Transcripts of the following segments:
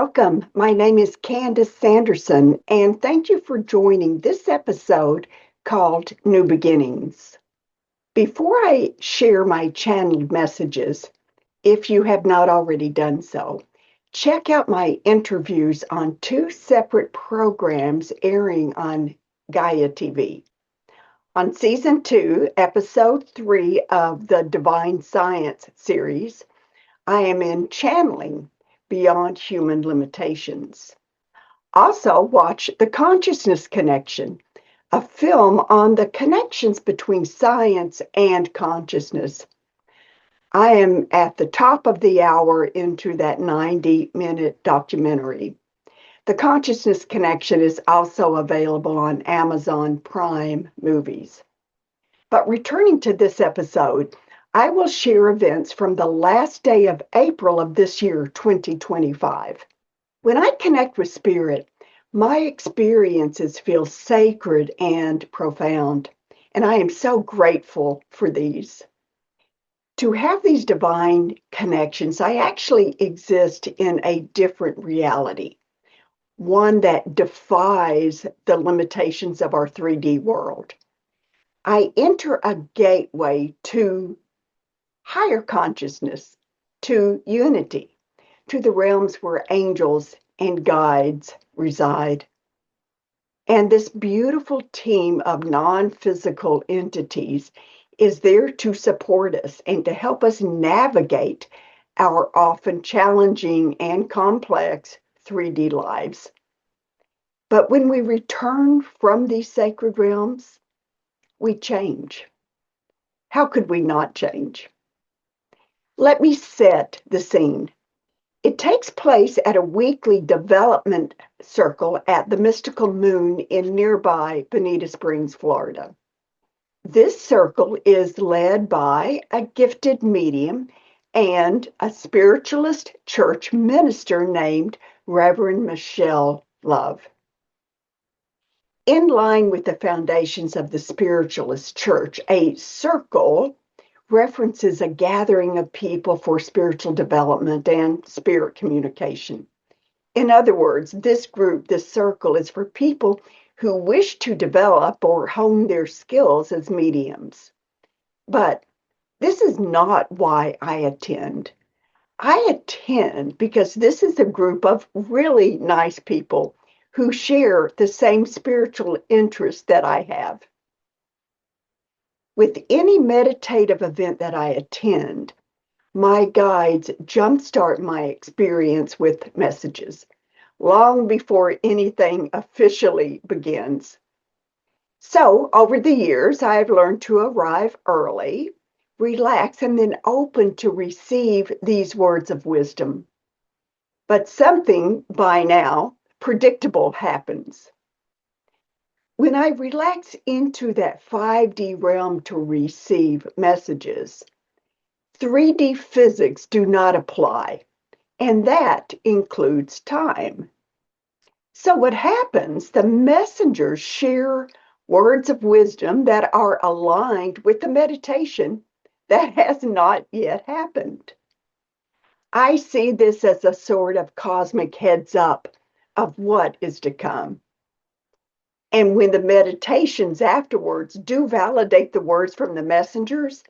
Welcome. My name is Candace Sanderson, and thank you for joining this episode called New Beginnings. Before I share my channeled messages, if you have not already done so, check out my interviews on two separate programs airing on Gaia TV. On Season 2, Episode 3 of the Divine Science series, I am in Channeling Beyond Human Limitations. Also, watch The Consciousness Connection, a film on the connections between science and consciousness. I am at the top of the hour into that 90-minute documentary. The Consciousness Connection is also available on Amazon Prime Movies. But returning to this episode, I will share events from the last day of April of this year, 2025. When I connect with Spirit, my experiences feel sacred and profound, and I am so grateful for these. To have these divine connections, I actually exist in a different reality, one that defies the limitations of our 3D world. I enter a gateway to higher consciousness, to unity, to the realms where angels and guides reside. And this beautiful team of non-physical entities is there to support us and to help us navigate our often challenging and complex 3D lives. But when we return from these sacred realms, we change. How could we not change? Let me set the scene. It takes place at a weekly development circle at the Mystical Moon in nearby Bonita Springs, Florida. This circle is led by a gifted medium and a spiritualist church minister named Reverend Michelle Love. In line with the foundations of the spiritualist church, a circle references a gathering of people for spiritual development and spirit communication. In other words, this group, this circle, is for people who wish to develop or hone their skills as mediums. But this is not why I attend. I attend because this is a group of really nice people who share the same spiritual interests that I have. With any meditative event that I attend, my guides jumpstart my experience with messages long before anything officially begins. So, over the years, I have learned to arrive early, relax, and then open to receive these words of wisdom. But something, by now, predictable happens. When I relax into that 5D realm to receive messages, 3D physics do not apply, and that includes time. So what happens, the messengers share words of wisdom that are aligned with the meditation that has not yet happened. I see this as a sort of cosmic heads up of what is to come. And when the meditations afterwards do validate the words from the messengers,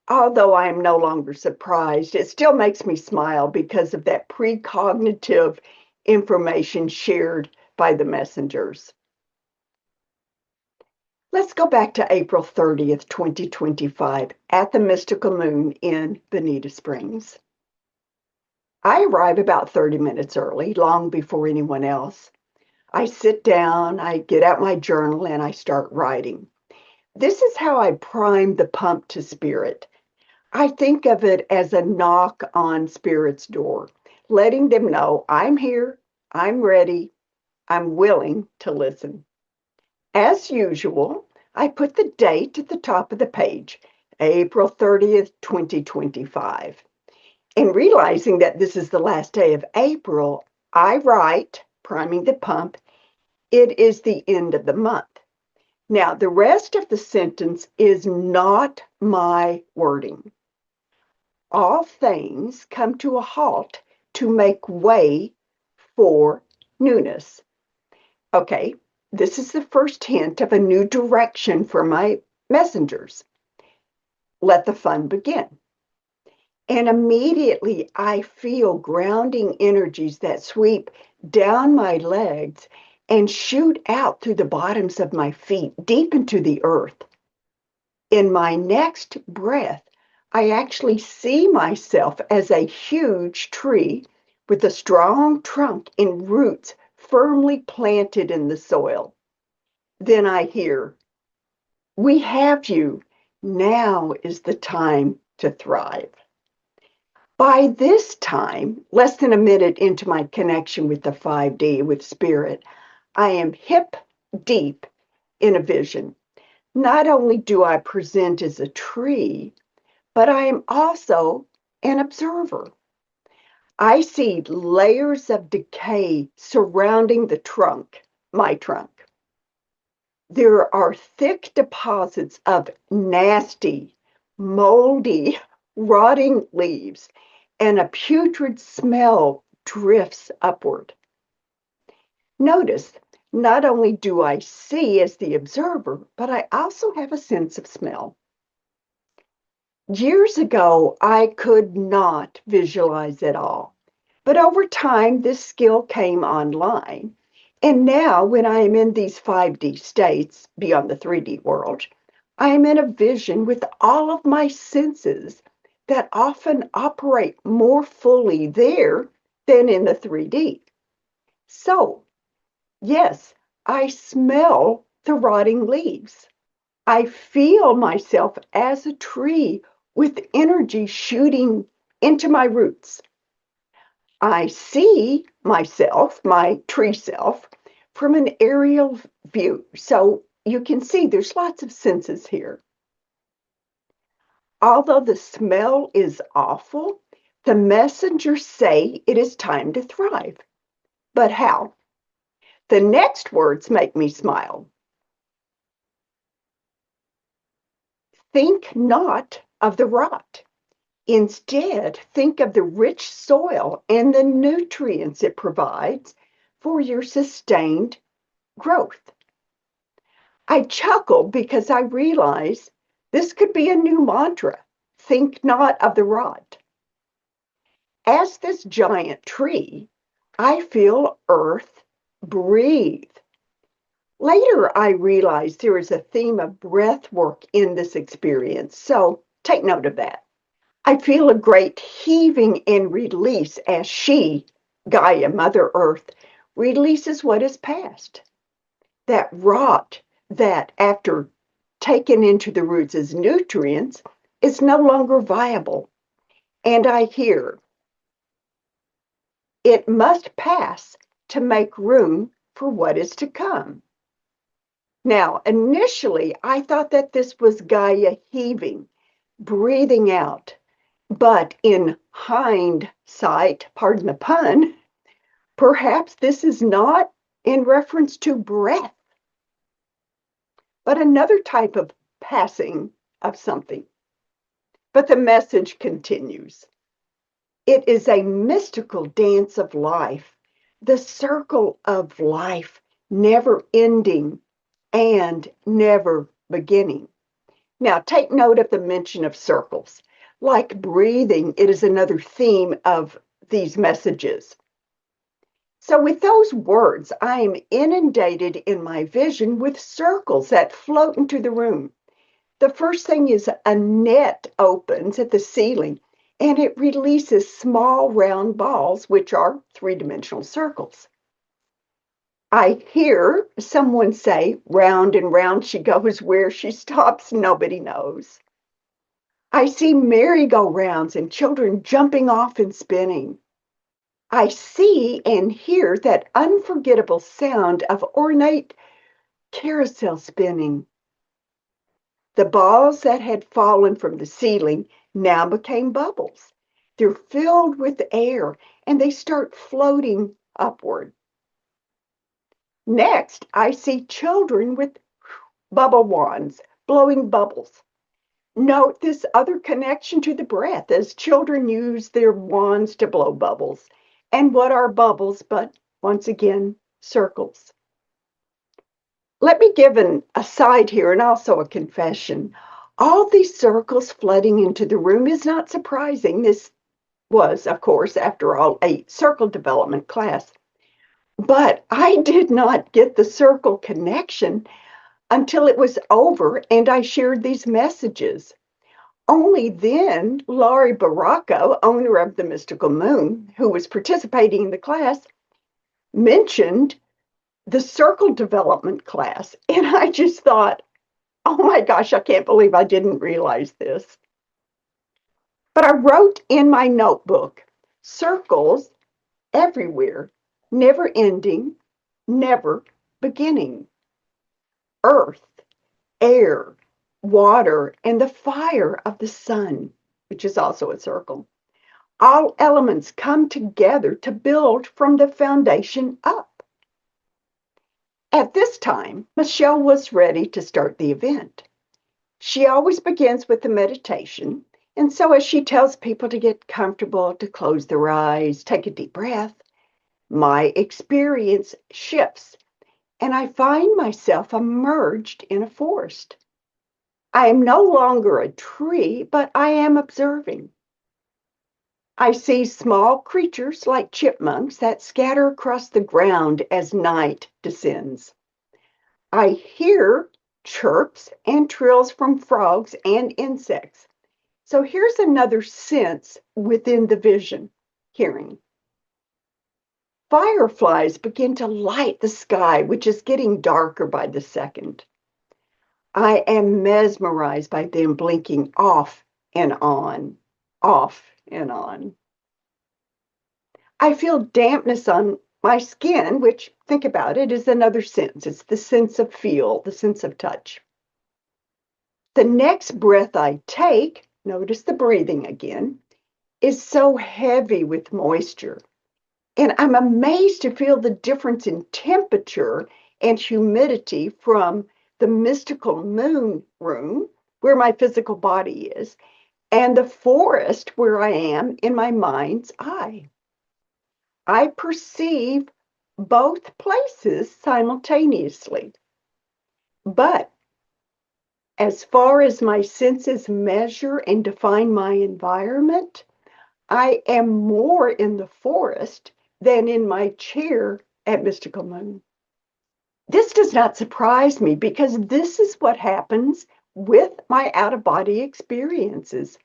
although I am no longer surprised, it still makes me smile because of that precognitive information shared by the messengers. Let's go back to April 30th, 2025, at the Mystical Moon in Bonita Springs. I arrive about 30 minutes early, long before anyone else. I sit down, I get out my journal, and I start writing. This is how I prime the pump to Spirit. I think of it as a knock on Spirit's door, letting them know I'm here, I'm ready, I'm willing to listen. As usual, I put the date at the top of the page, April 30th, 2025. And realizing that this is the last day of April, I write, priming the pump, it is the end of the month. Now, the rest of the sentence is not my wording. All things come to a halt to make way for newness. Okay, this is the first hint of a new direction for my messengers. Let the fun begin. And immediately I feel grounding energies that sweep down my legs and shoot out through the bottoms of my feet deep into the earth. In my next breath, I actually see myself as a huge tree with a strong trunk and roots firmly planted in the soil. Then I hear, "We have you. Now is the time to thrive." By this time, less than a minute into my connection with the 5D, with spirit, I am hip deep in a vision. Not only do I present as a tree, but I am also an observer. I see layers of decay surrounding the trunk, my trunk. There are thick deposits of nasty, moldy, rotting leaves, and a putrid smell drifts upward. Notice, not only do I see as the observer, but I also have a sense of smell. Years ago, I could not visualize at all. But over time, this skill came online. And now, when I am in these 5D states beyond the 3D world, I am in a vision with all of my senses that often operate more fully there than in the 3D. So, yes, I smell the rotting leaves. I feel myself as a tree with energy shooting into my roots. I see myself, my tree self, from an aerial view. So you can see there's lots of senses here. Although the smell is awful, the messengers say it is time to thrive. But how? The next words make me smile. Think not of the rot. Instead, think of the rich soil and the nutrients it provides for your sustained growth. I chuckle because I realize this could be a new mantra. Think not of the rot. As this giant tree, I feel earth breathe. Later, I realized there is a theme of breath work in this experience, so take note of that. I feel a great heaving and release as she, Gaia, Mother Earth, releases what is past. That rot that, after taken into the roots as nutrients, is no longer viable. And I hear, it must pass to make room for what is to come. Now, initially, I thought that this was Gaia heaving, breathing out. But in hindsight, pardon the pun, perhaps this is not in reference to breath, but another type of passing of something. But the message continues. It is a mystical dance of life, the circle of life, never ending and never beginning. Now, take note of the mention of circles. Like breathing, it is another theme of these messages. So, with those words, I am inundated in my vision with circles that float into the room. The first thing is a net opens at the ceiling and it releases small round balls, which are three-dimensional circles. I hear someone say, round and round she goes, where she stops, nobody knows. I see merry-go-rounds and children jumping off and spinning. I see and hear that unforgettable sound of ornate carousel spinning. The balls that had fallen from the ceiling now became bubbles. They're filled with air and they start floating upward. Next, I see children with bubble wands blowing bubbles. Note this other connection to the breath as children use their wands to blow bubbles. And what are bubbles but once again, circles. Let me give an aside here and also a confession. All these circles flooding into the room is not surprising. This was, of course, after all, a circle development class. But I did not get the circle connection until it was over and I shared these messages. Only then, Laurie Baracco, owner of the Mystical Moon, who was participating in the class, mentioned the circle development class. And I just thought, oh my gosh, I can't believe I didn't realize this. But I wrote in my notebook, circles everywhere, never ending, never beginning. Earth, air, water, and the fire of the sun, which is also a circle. All elements come together to build from the foundation up. At this time, Michelle was ready to start the event. She always begins with the meditation, and so as she tells people to get comfortable, to close their eyes, take a deep breath, my experience shifts, and I find myself immersed in a forest. I am no longer a tree, but I am observing. I see small creatures like chipmunks that scatter across the ground as night descends. I hear chirps and trills from frogs and insects. So here's another sense within the vision, hearing. Fireflies begin to light the sky, which is getting darker by the second. I am mesmerized by them blinking off and on, off and on. I feel dampness on my skin, which, think about it, is another sense. It's the sense of feel, the sense of touch. The next breath I take, notice the breathing again, is so heavy with moisture. And I'm amazed to feel the difference in temperature and humidity from the mystical moon room, where my physical body is, and the forest where I am in my mind's eye. I perceive both places simultaneously. But as far as my senses measure and define my environment, I am more in the forest than in my chair at Mystical Moon. This does not surprise me because this is what happens with my out-of-body experiences.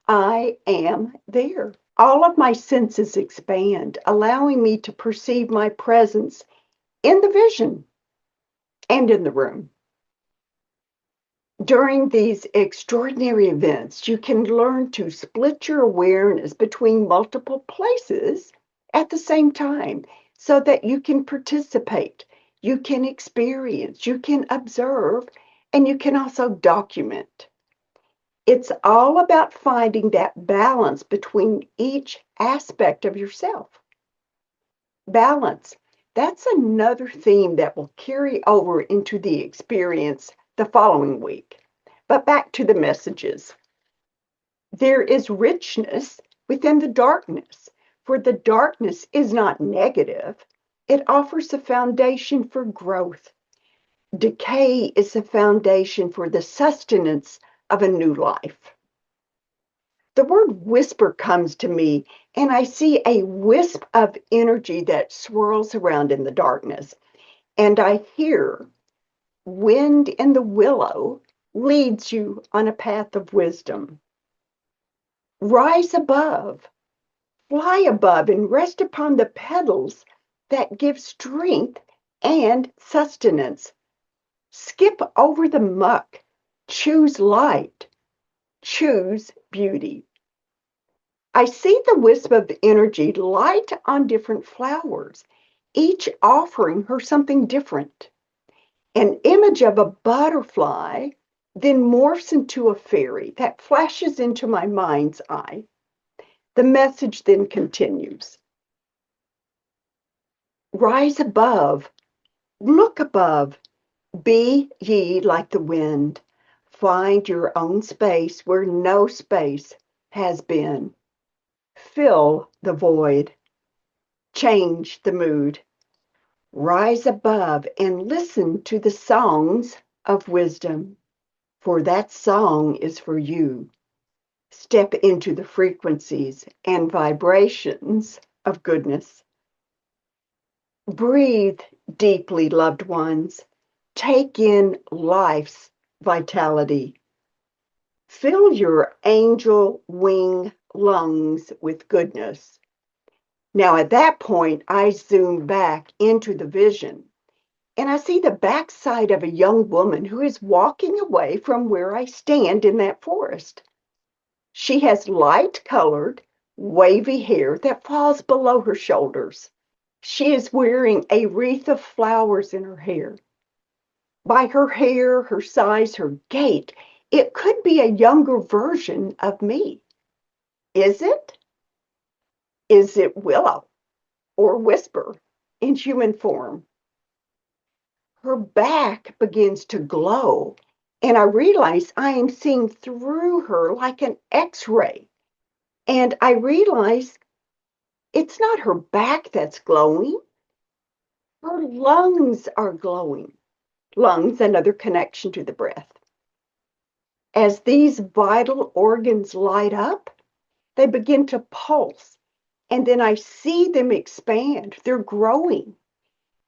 I am there. All of my senses expand, allowing me to perceive my presence in the vision and in the room. During these extraordinary events, you can learn to split your awareness between multiple places at the same time so that you can participate, you can experience, you can observe, and you can also document. It's all about finding that balance between each aspect of yourself. Balance. That's another theme that will carry over into the experience the following week. But back to the messages. There is richness within the darkness, for the darkness is not negative. It offers a foundation for growth. Decay is a foundation for the sustenance of a new life. The word whisper comes to me, and I see a wisp of energy that swirls around in the darkness. And I hear, wind in the willow leads you on a path of wisdom. Rise above, fly above, and rest upon the petals that give strength and sustenance. Skip over the muck, choose light, choose beauty. I see the wisp of energy light on different flowers, each offering her something different. An image of a butterfly then morphs into a fairy that flashes into my mind's eye. The message then continues. Rise above, look above, be ye like the wind. Find your own space where no space has been. Fill the void. change the mood. Rise above and listen to the songs of wisdom, for that song is for you. Step into the frequencies and vibrations of goodness. Breathe deeply, loved ones. Take in life's vitality. Fill your angel wing lungs with goodness. Now, at that point, I zoom back into the vision and I see the backside of a young woman who is walking away from where I stand in that forest. She has light-colored, wavy hair that falls below her shoulders. She is wearing a wreath of flowers in her hair. By her hair, her size, her gait, it could be a younger version of me. Is it? Is it Willow or Whisper in human form? Her back begins to glow, and I realize I am seeing through her like an X-ray. And I realize it's not her back that's glowing. Her lungs are glowing. Lungs, another connection to the breath. As these vital organs light up, they begin to pulse. And then I see them expand. They're growing.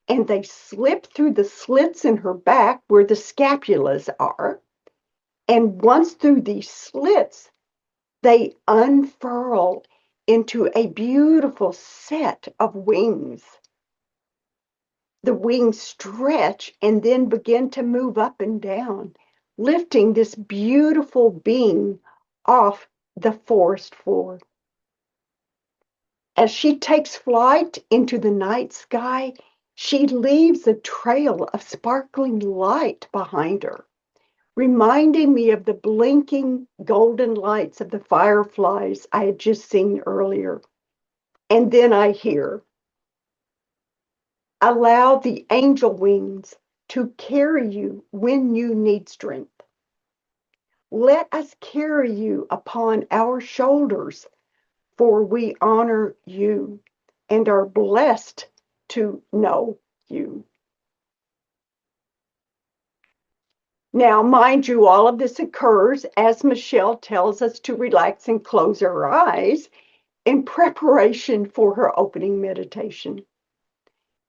And they slip through the slits in her back where the scapulas are. And once through these slits, they unfurl into a beautiful set of wings. The wings stretch and then begin to move up and down, lifting this beautiful being off the forest floor. As she takes flight into the night sky, she leaves a trail of sparkling light behind her, reminding me of the blinking golden lights of the fireflies I had just seen earlier. And then I hear, allow the angel wings to carry you when you need strength. Let us carry you upon our shoulders, for we honor you and are blessed to know you. Now, mind you, all of this occurs as Michelle tells us to relax and close our eyes in preparation for her opening meditation.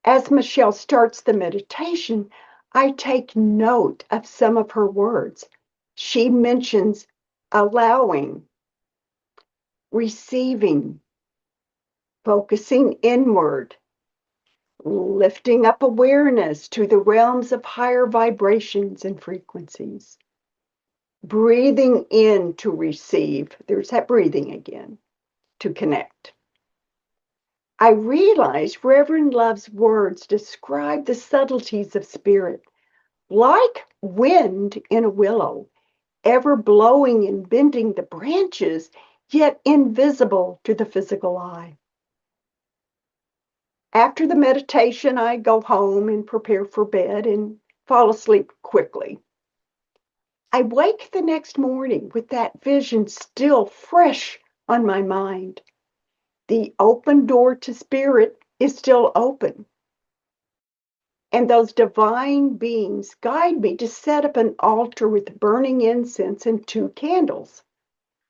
As Michelle starts the meditation, I take note of some of her words. She mentions allowing, receiving, focusing inward, lifting up awareness to the realms of higher vibrations and frequencies, breathing in to receive. There's that breathing again, to connect. I realize Reverend Love's words describe the subtleties of spirit, like wind in a willow, ever blowing and bending the branches, yet invisible to the physical eye. After the meditation, I go home and prepare for bed and fall asleep quickly. I wake the next morning with that vision still fresh on my mind. The open door to spirit is still open. And those divine beings guide me to set up an altar with burning incense and 2 candles.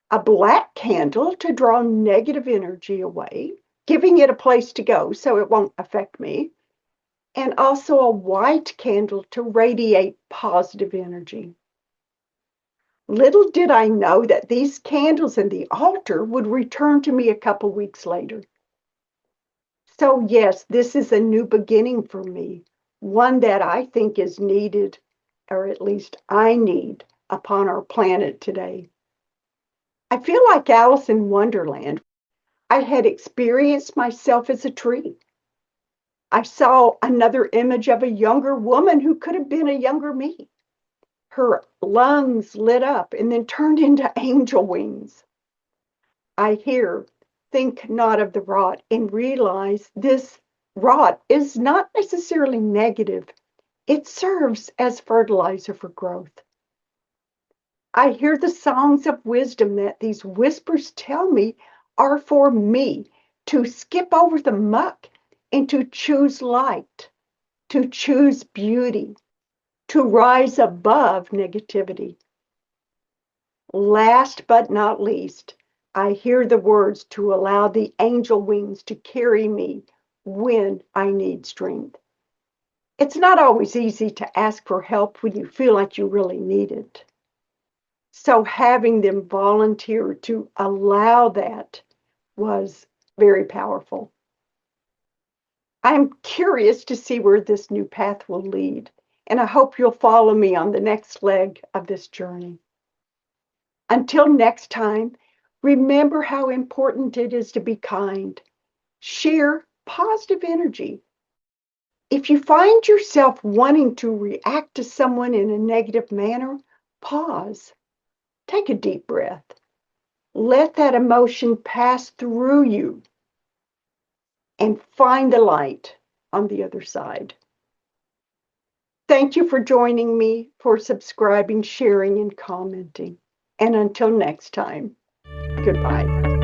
A black candle to draw negative energy away, giving it a place to go so it won't affect me. And also a white candle to radiate positive energy. Little did I know that these candles in the altar would return to me a couple weeks later. So yes, this is a new beginning for me, one that I think is needed, or at least I need, upon our planet today. I feel like Alice in Wonderland. I had experienced myself as a tree. I saw another image of a younger woman who could have been a younger me. Her lungs lit up and then turned into angel wings. I hear, think not of the rot, and realize this rot is not necessarily negative. It serves as fertilizer for growth. I hear the songs of wisdom that these whispers tell me are for me to skip over the muck and to choose light, to choose beauty, to rise above negativity. Last but not least, I hear the words to allow the angel wings to carry me when I need strength. It's not always easy to ask for help when you feel like you really need it. So having them volunteer to allow that was very powerful. I'm curious to see where this new path will lead, and I hope you'll follow me on the next leg of this journey. Until next time, remember how important it is to be kind. Share positive energy. If you find yourself wanting to react to someone in a negative manner, pause. Take a deep breath. Let that emotion pass through you and find the light on the other side. Thank you for joining me, for subscribing, sharing, and commenting. And until next time, goodbye.